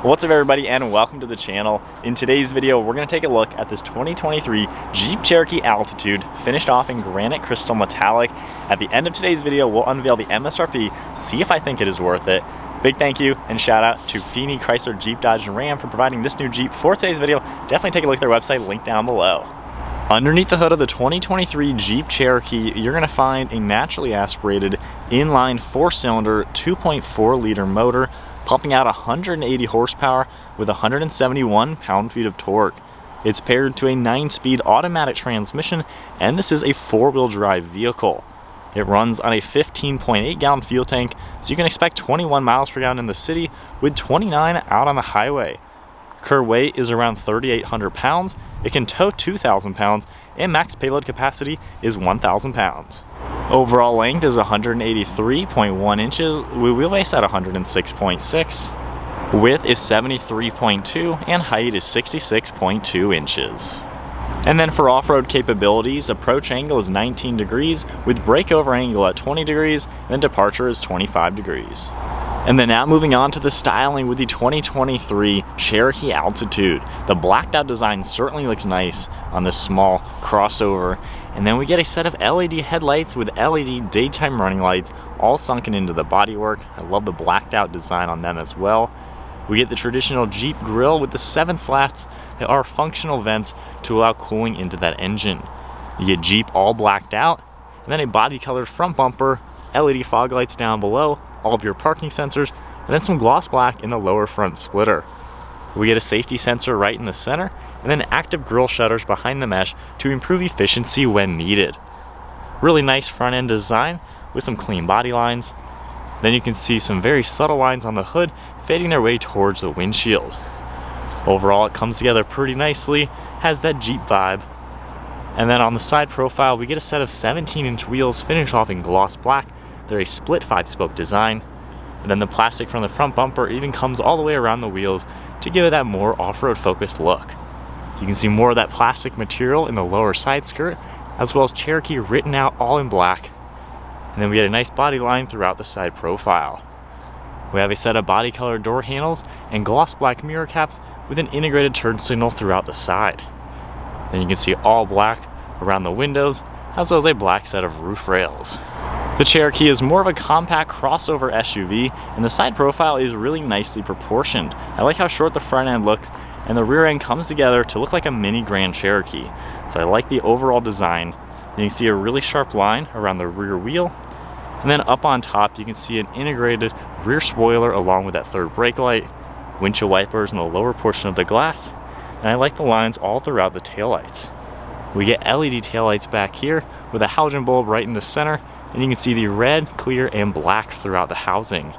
What's up everybody, and welcome to the channel. In today's video, we're going to take a look at this 2023 Jeep Cherokee Altitude, finished off in granite crystal metallic. At the end of today's video, we'll unveil the MSRP, see if I think it is worth it. Big thank you and shout out to Feeney, Chrysler, Jeep, Dodge, and Ram for providing this new Jeep for today's video. Definitely take a look at their website, link down below. Underneath the hood of the 2023 Jeep Cherokee, you're going to find a naturally aspirated inline 4-cylinder 2.4 liter motor pumping out 180 horsepower with 171 pound-feet of torque. It's paired to a 9-speed automatic transmission, and this is a 4-wheel drive vehicle. It runs on a 15.8 gallon fuel tank, so you can expect 21 miles per gallon in the city with 29 out on the highway. Current weight is around 3,800 pounds. It can tow 2,000 pounds, and max payload capacity is 1,000 pounds. Overall length is 183.1 inches, with wheelbase at 106.6. Width is 73.2, and height is 66.2 inches. And then for off-road capabilities, approach angle is 19 degrees, with breakover angle at 20 degrees, and departure is 25 degrees. And then now moving on to the styling with the 2023 Cherokee Altitude. The blacked out design certainly looks nice on this small crossover. And then we get a set of LED headlights with LED daytime running lights all sunken into the bodywork. I love the blacked out design on them as well. We get the traditional Jeep grille with the 7 slats that are functional vents to allow cooling into that engine. You get Jeep all blacked out, and then a body colored front bumper, LED fog lights down below, all of your parking sensors, and then some gloss black in the lower front splitter. We get a safety sensor right in the center, and then active grille shutters behind the mesh to improve efficiency when needed. Really nice front end design with some clean body lines. Then you can see some very subtle lines on the hood fading their way towards the windshield. Overall, it comes together pretty nicely, has that Jeep vibe. And then on the side profile, we get a set of 17-inch wheels finished off in gloss black. They're a split 5-spoke design. And then the plastic from the front bumper even comes all the way around the wheels to give it that more off-road focused look. You can see more of that plastic material in the lower side skirt, as well as Cherokee written out all in black. And then we get a nice body line throughout the side profile. We have a set of body colored door handles and gloss black mirror caps with an integrated turn signal throughout the side. Then you can see all black around the windows, as well as a black set of roof rails. The Cherokee is more of a compact crossover SUV, and the side profile is really nicely proportioned. I like how short the front end looks, and the rear end comes together to look like a mini Grand Cherokee. So I like the overall design. Then you can see a really sharp line around the rear wheel. And then up on top, you can see an integrated rear spoiler along with that third brake light, windshield wipers in the lower portion of the glass, and I like the lines all throughout the taillights. We get LED taillights back here with a halogen bulb right in the center, and you can see the red, clear, and black throughout the housing.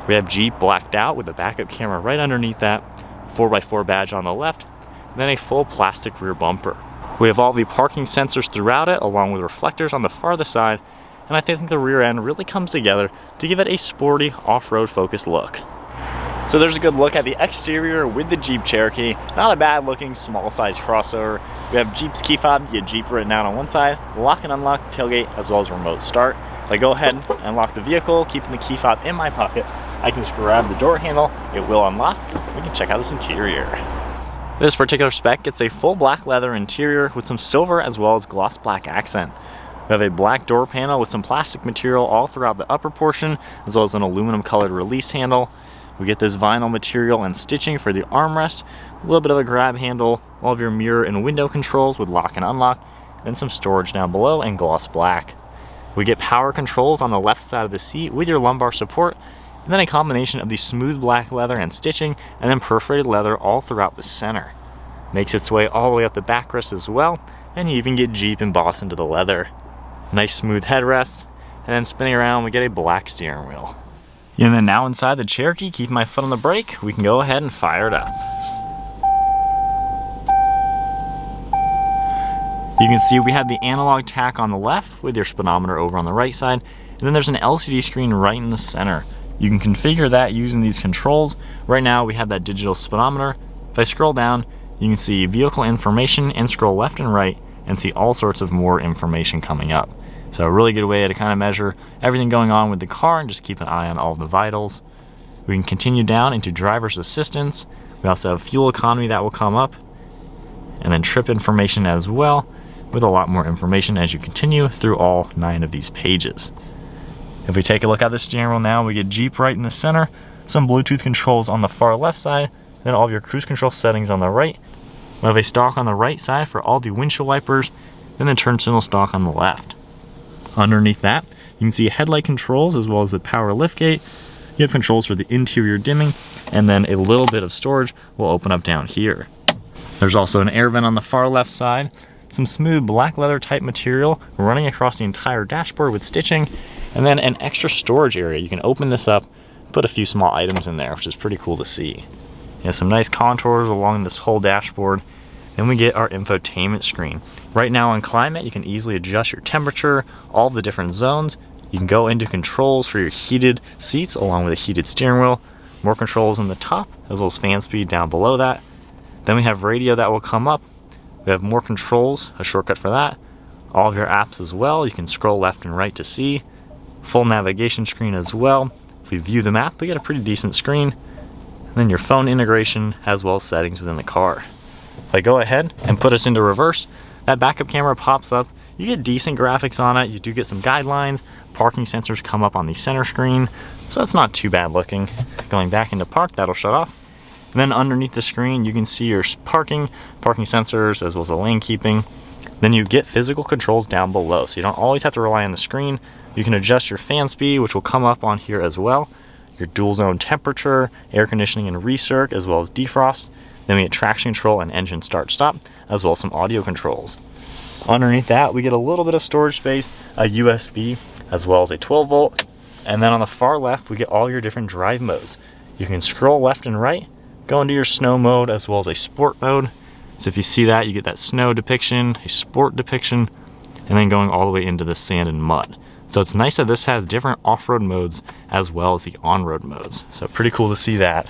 We have Jeep blacked out with a backup camera right underneath that, 4x4 badge on the left, and then a full plastic rear bumper. We have all the parking sensors throughout it, along with reflectors on the farthest side, and I think the rear end really comes together to give it a sporty, off-road focused look. So there's a good look at the exterior with the Jeep Cherokee. Not a bad looking small size crossover. We have Jeep's key fob, you get Jeep written out on one side, lock and unlock tailgate, as well as remote start. If I go ahead and unlock the vehicle, keeping the key fob in my pocket, I can just grab the door handle, it will unlock. We can check out this interior. This particular spec gets a full black leather interior with some silver as well as gloss black accent. We have a black door panel with some plastic material all throughout the upper portion, as well as an aluminum colored release handle. We get this vinyl material and stitching for the armrest, a little bit of a grab handle, all of your mirror and window controls with lock and unlock, then some storage down below and gloss black. We get power controls on the left side of the seat with your lumbar support, and then a combination of the smooth black leather and stitching, and then perforated leather all throughout the center. Makes its way all the way up the backrest as well, and you even get Jeep embossed into the leather. Nice smooth headrests, and then spinning around we get a black steering wheel. And then now inside the Cherokee, keep my foot on the brake, we can go ahead and fire it up. You can see we have the analog tack on the left with your speedometer over on the right side, and then there's an LCD screen right in the center. You can configure that using these controls. Right now we have that digital speedometer. If I scroll down, you can see vehicle information and scroll left and right and see all sorts of more information coming up. So a really good way to kind of measure everything going on with the car and just keep an eye on all of the vitals. We can continue down into driver's assistance. We also have fuel economy that will come up, and then trip information as well, with a lot more information as you continue through all 9 of these pages. If we take a look at the steering wheel now, we get Jeep right in the center, some Bluetooth controls on the far left side, then all of your cruise control settings on the right. We have a stalk on the right side for all the windshield wipers, then the turn signal stalk on the left. Underneath that, you can see headlight controls as well as the power liftgate. You have controls for the interior dimming, and then a little bit of storage will open up down here. There's also an air vent on the far left side, some smooth black leather type material running across the entire dashboard with stitching, and then an extra storage area. You can open this up, put a few small items in there, which is pretty cool to see. You have some nice contours along this whole dashboard. Then we get our infotainment screen. Right now on climate, you can easily adjust your temperature, all the different zones. You can go into controls for your heated seats along with a heated steering wheel. More controls on the top, as well as fan speed down below that. Then we have radio that will come up. We have more controls, a shortcut for that. All of your apps as well, you can scroll left and right to see. Full navigation screen as well. If we view the map, we get a pretty decent screen. And then your phone integration as well as settings within the car. If I go ahead and put us into reverse, that backup camera pops up. You get decent graphics on it. You do get some guidelines. Parking sensors come up on the center screen, so it's not too bad looking. Going back into park, that'll shut off. And then underneath the screen, you can see your parking sensors as well as the lane keeping. Then you get physical controls down below, so you don't always have to rely on the screen. You can adjust your fan speed, which will come up on here as well. Your dual zone temperature, air conditioning and recirc, as well as defrost. Then we get traction control and engine start stop, as well as some audio controls. Underneath that, we get a little bit of storage space, a USB, as well as a 12 volt. And then on the far left, we get all your different drive modes. You can scroll left and right, go into your snow mode, as well as a sport mode. So if you see that, you get that snow depiction, a sport depiction, and then going all the way into the sand and mud. So it's nice that this has different off-road modes as well as the on-road modes. So pretty cool to see that.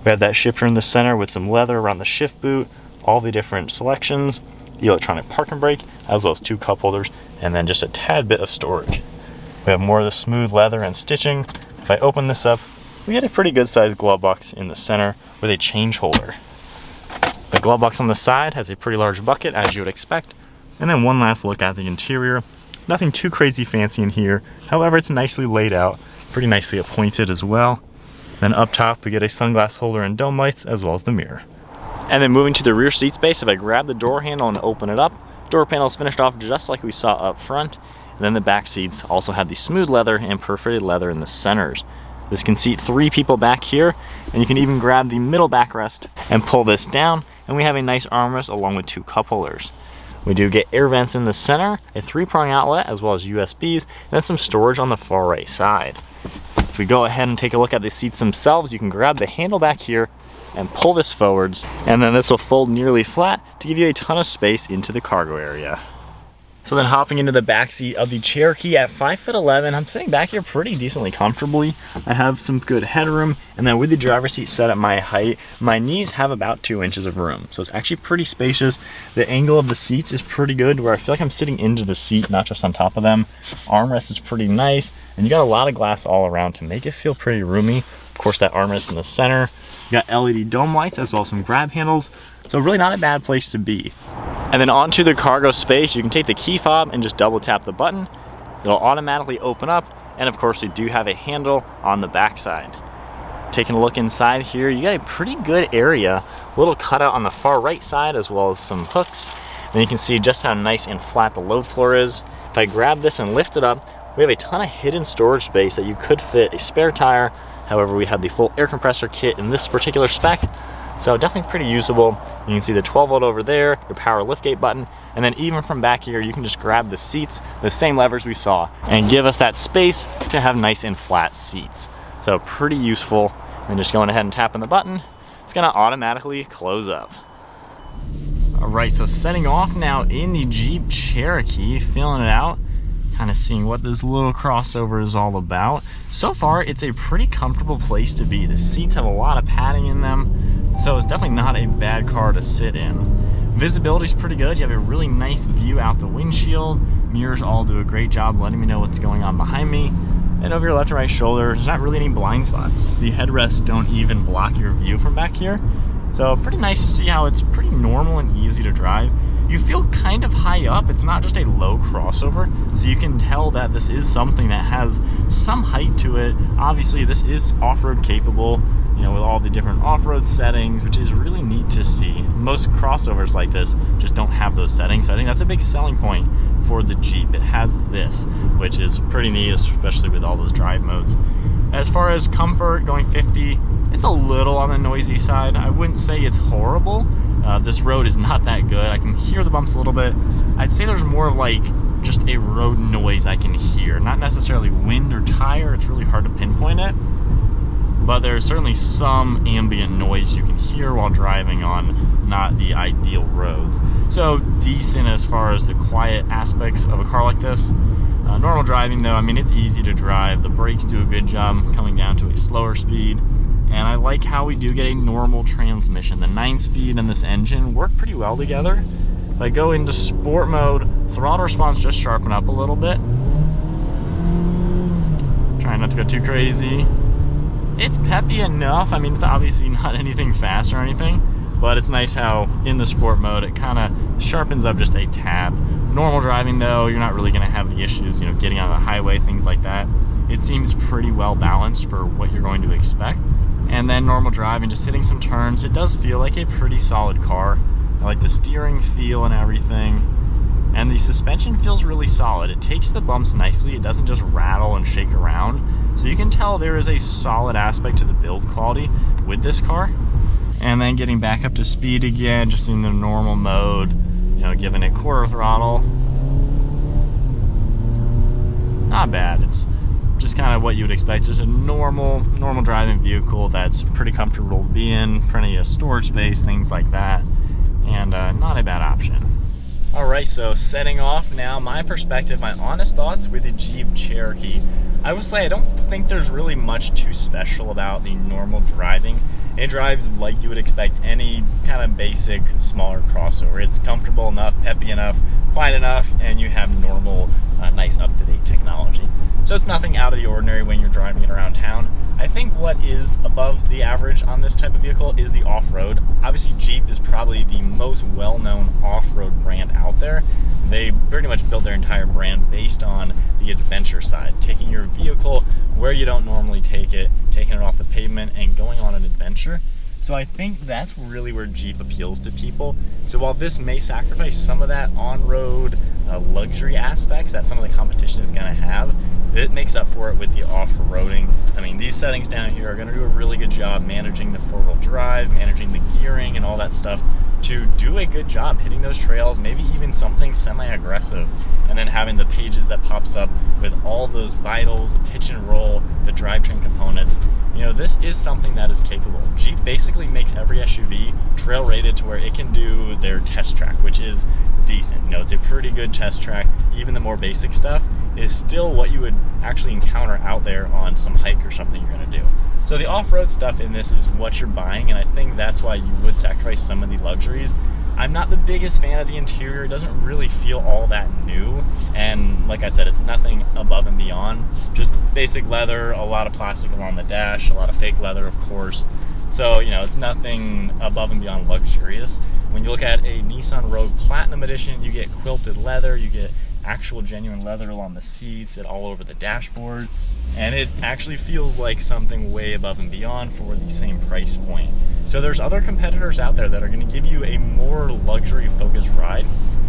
We have that shifter in the center with some leather around the shift boot, all the different selections, the electronic parking brake, as well as 2 cup holders, and then just a tad bit of storage. We have more of the smooth leather and stitching. If I open this up, we get a pretty good sized glove box in the center with a change holder. The glove box on the side has a pretty large bucket, as you would expect. And then one last look at the interior. Nothing too crazy fancy in here. However, it's nicely laid out, pretty nicely appointed as well. Then up top, we get a sunglass holder and dome lights, as well as the mirror. And then moving to the rear seat space, if I grab the door handle and open it up, door panel is finished off just like we saw up front. And then the back seats also have the smooth leather and perforated leather in the centers. This can seat 3 people back here, and you can even grab the middle backrest and pull this down, and we have a nice armrest along with 2 cup holders. We do get air vents in the center, a 3-prong outlet, as well as USBs, and then some storage on the far right side. If we go ahead and take a look at the seats themselves, you can grab the handle back here and pull this forwards, and then this will fold nearly flat to give you a ton of space into the cargo area. So then hopping into the back seat of the Cherokee at 5'11", I'm sitting back here pretty decently comfortably. I have some good headroom, and then with the driver's seat set at my height, my knees have about 2 inches of room. So it's actually pretty spacious. The angle of the seats is pretty good, where I feel like I'm sitting into the seat, not just on top of them. Armrest is pretty nice, and you got a lot of glass all around to make it feel pretty roomy. Of course, that armrest in the center. You got LED dome lights as well as some grab handles. So really not a bad place to be. And then onto the cargo space, you can take the key fob and just double tap the button. It'll automatically open up, and of course we do have a handle on the back side. Taking a look inside here, you got a pretty good area. A little cutout on the far right side as well as some hooks. Then you can see just how nice and flat the load floor is. If I grab this and lift it up, we have a ton of hidden storage space that you could fit a spare tire. However, we have the full air compressor kit in this particular spec. So definitely pretty usable. You can see the 12 volt over there, your power liftgate button, and then even from back here, you can just grab the seats, the same levers we saw, and give us that space to have nice and flat seats. So pretty useful. And just going ahead and tapping the button, it's gonna automatically close up. All right, so setting off now in the Jeep Cherokee, feeling it out, kind of seeing what this little crossover is all about. So far, it's a pretty comfortable place to be. The seats have a lot of padding in them, so it's definitely not a bad car to sit in. Visibility is pretty good. You have a really nice view out the windshield. Mirrors all do a great job letting me know what's going on behind me. And over your left and right shoulder, there's not really any blind spots. The headrests don't even block your view from back here. So pretty nice to see how it's pretty normal and easy to drive. You feel kind of high up. It's not just a low crossover, so you can tell that this is something that has some height to it. Obviously, this is off-road capable, you know, with all the different off-road settings, which is really neat to see. Most crossovers like this just don't have those settings, so I think that's a big selling point for the Jeep. It has this, which is pretty neat, especially with all those drive modes. As far as comfort, going 50, it's a little on the noisy side. I wouldn't say it's horrible. This road is not that good. I can hear the bumps a little bit. I'd say there's more of like just a road noise I can hear, not necessarily wind or tire. It's really hard to pinpoint it, but there's certainly some ambient noise you can hear while driving on not the ideal roads. So decent as far as the quiet aspects of a car like this. Normal driving though, I mean, it's easy to drive. The brakes do a good job coming down to a slower speed. And I like how we do get a normal transmission. The 9-speed and this engine work pretty well together. If I go into sport mode, throttle response just sharpen up a little bit. Trying not to go too crazy. It's peppy enough. I mean, it's obviously not anything fast or anything, but it's nice how in the sport mode it kind of sharpens up just a tad. Normal driving though, you're not really going to have any issues, you know, getting on the highway, things like that. It seems pretty well balanced for what you're going to expect. And then normal driving, just hitting some turns, it does feel like a pretty solid car. I like the steering feel and everything. And the suspension feels really solid. It takes the bumps nicely. It doesn't just rattle and shake around. So you can tell there is a solid aspect to the build quality with this car. And then getting back up to speed again, just in the normal mode, you know, giving it quarter throttle. Not bad. It's just kind of what you would expect. Just a normal driving vehicle that's pretty comfortable to be in, plenty of storage space, things like that, and not a bad option. Alright, so setting off now, my perspective, my honest thoughts with the Jeep Cherokee. I would say I don't think there's really much too special about the normal driving. It drives like you would expect any kind of basic, smaller crossover. It's comfortable enough, peppy enough, quiet enough, and you have normal, nice up-to-date technology. So it's nothing out of the ordinary when you're driving it around town. I think what is above the average on this type of vehicle is the off-road. Obviously, Jeep is probably the most well-known off-road brand out there. They pretty much built their entire brand based on the adventure side, taking your vehicle where you don't normally take it, taking it off the pavement, and going on an adventure. So I think that's really where Jeep appeals to people. So while this may sacrifice some of that on-road luxury aspects that some of the competition is going to have, it makes up for it with the off-roading. I mean, these settings down here are going to do a really good job managing the four-wheel drive, managing the gearing and all that stuff to do a good job hitting those trails, maybe even something semi-aggressive. And then having the pages that pops up with all those vitals, the pitch and roll, the drivetrain components. You know, this is something that is capable. Jeep basically makes every SUV trail rated to where it can do their test track, which is decent. You know, it's a pretty good test track. Even the more basic stuff is still what you would actually encounter out there on some hike or something you're going to do. So the off-road stuff in this is what you're buying, and I think that's why you would sacrifice some of the luxuries. I'm not the biggest fan of the interior. It doesn't really feel all that new, and like I said, it's nothing above and beyond. Just basic leather, a lot of plastic along the dash, a lot of fake leather, of course. So, you know, it's nothing above and beyond luxurious. When you look at a Nissan Rogue Platinum Edition, you get quilted leather, you get actual genuine leather along the seats and all over the dashboard, and it actually feels like something way above and beyond for the same price point. So there's other competitors out there that are going to give you a more luxury focused ride.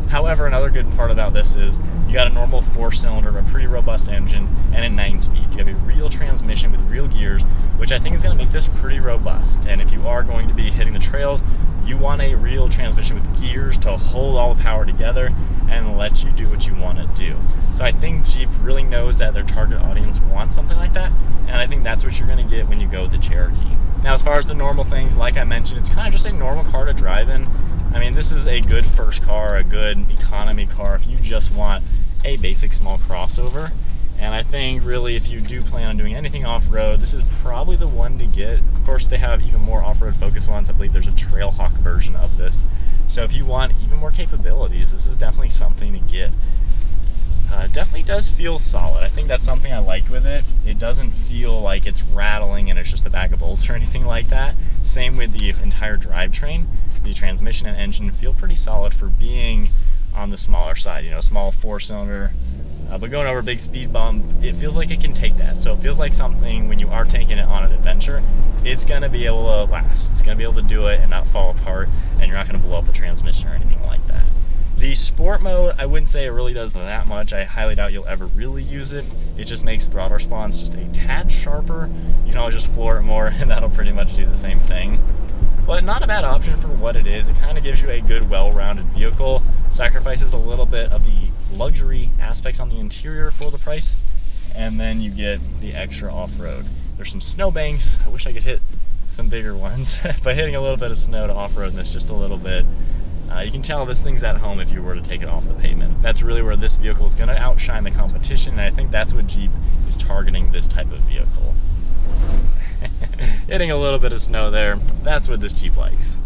However, another good part about this is you got a normal 4-cylinder, a pretty robust engine, and a 9-speed. You have a real transmission with real gears, which I think is going to make this pretty robust. And if you are going to be hitting the trails, you want a real transmission with gears to hold all the power together and let you do what you want to do. So I think Jeep really knows that their target audience wants something like that, and I think that's what you're going to get when you go with the Cherokee. Now, as far as the normal things, like I mentioned, it's kind of just a normal car to drive in. I mean, this is a good first car, a good economy car if you just want a basic small crossover. And I think really if you do plan on doing anything off-road, this is probably the one to get. Of course, they have even more off-road focused ones. I believe there's a Trailhawk version of this. So if you want even more capabilities, this is definitely something to get. Definitely does feel solid. I think that's something I like with it. It doesn't feel like it's rattling and it's just a bag of bolts or anything like that. Same with the entire drivetrain. The transmission and engine feel pretty solid for being on the smaller side, you know, small 4-cylinder. But going over a big speed bump, it feels like it can take that. So it feels like something, when you are taking it on an adventure, it's gonna be able to last. It's gonna be able to do it and not fall apart, and you're not gonna blow up the transmission or anything like that. The sport mode, I wouldn't say it really does that much. I highly doubt you'll ever really use it. It just makes throttle response just a tad sharper. You can always just floor it more and that'll pretty much do the same thing. But not a bad option for what it is. It kind of gives you a good, well-rounded vehicle. Sacrifices a little bit of the luxury aspects on the interior for the price, and then you get the extra off-road. There's some snowbanks. I wish I could hit some bigger ones, but hitting a little bit of snow to off-road this just a little bit. You can tell this thing's at home if you were to take it off the pavement. That's really where this vehicle is going to outshine the competition, and I think that's what Jeep is targeting this type of vehicle. Hitting a little bit of snow there, that's what this Jeep likes.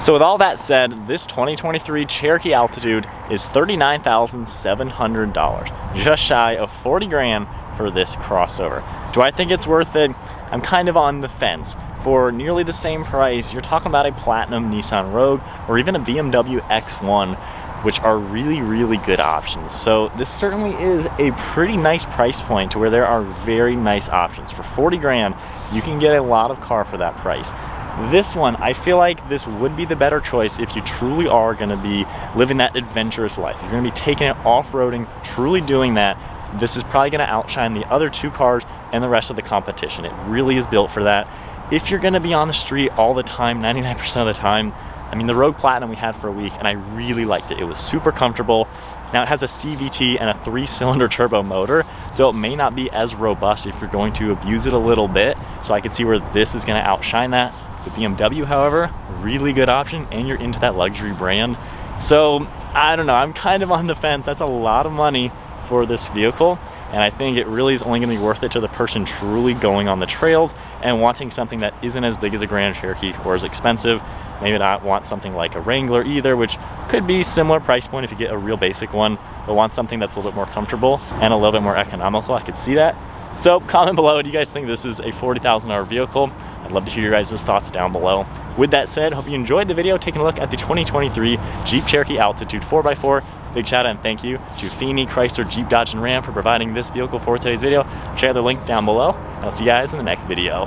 So with all that said, this 2023 Cherokee Altitude is $39,700, just shy of 40 grand for this crossover. Do I think it's worth it? I'm kind of on the fence. For nearly the same price, you're talking about a platinum Nissan Rogue or even a BMW X1, which are really, really good options. So this certainly is a pretty nice price point to where there are very nice options. For 40 grand, you can get a lot of car for that price. This one, I feel like this would be the better choice if you truly are gonna be living that adventurous life. You're gonna be taking it off-roading, truly doing that. This is probably gonna outshine the other two cars and the rest of the competition. It really is built for that. If you're gonna be on the street all the time, 99% of the time, I mean, the Rogue Platinum we had for a week and I really liked it. It was super comfortable. Now it has a CVT and a 3-cylinder turbo motor, so it may not be as robust if you're going to abuse it a little bit. So I can see where this is gonna outshine that. The BMW, however, really good option, and you're into that luxury brand. So I don't know, I'm kind of on the fence. That's a lot of money for this vehicle, and I think it really is only going to be worth it to the person truly going on the trails and wanting something that isn't as big as a Grand Cherokee or as expensive. Maybe not want something like a Wrangler either, which could be similar price point if you get a real basic one, but want something that's a little bit more comfortable and a little bit more economical. I could see that. So comment below, do you guys think this is a $40,000 vehicle? I'd love to hear your guys' thoughts down below. With that said, hope you enjoyed the video taking a look at the 2023 Jeep Cherokee Altitude 4x4. Big shout out and thank you to Feeney, Chrysler, Jeep, Dodge, and Ram for providing this vehicle for today's video. Check out the link down below, and I'll see you guys in the next video.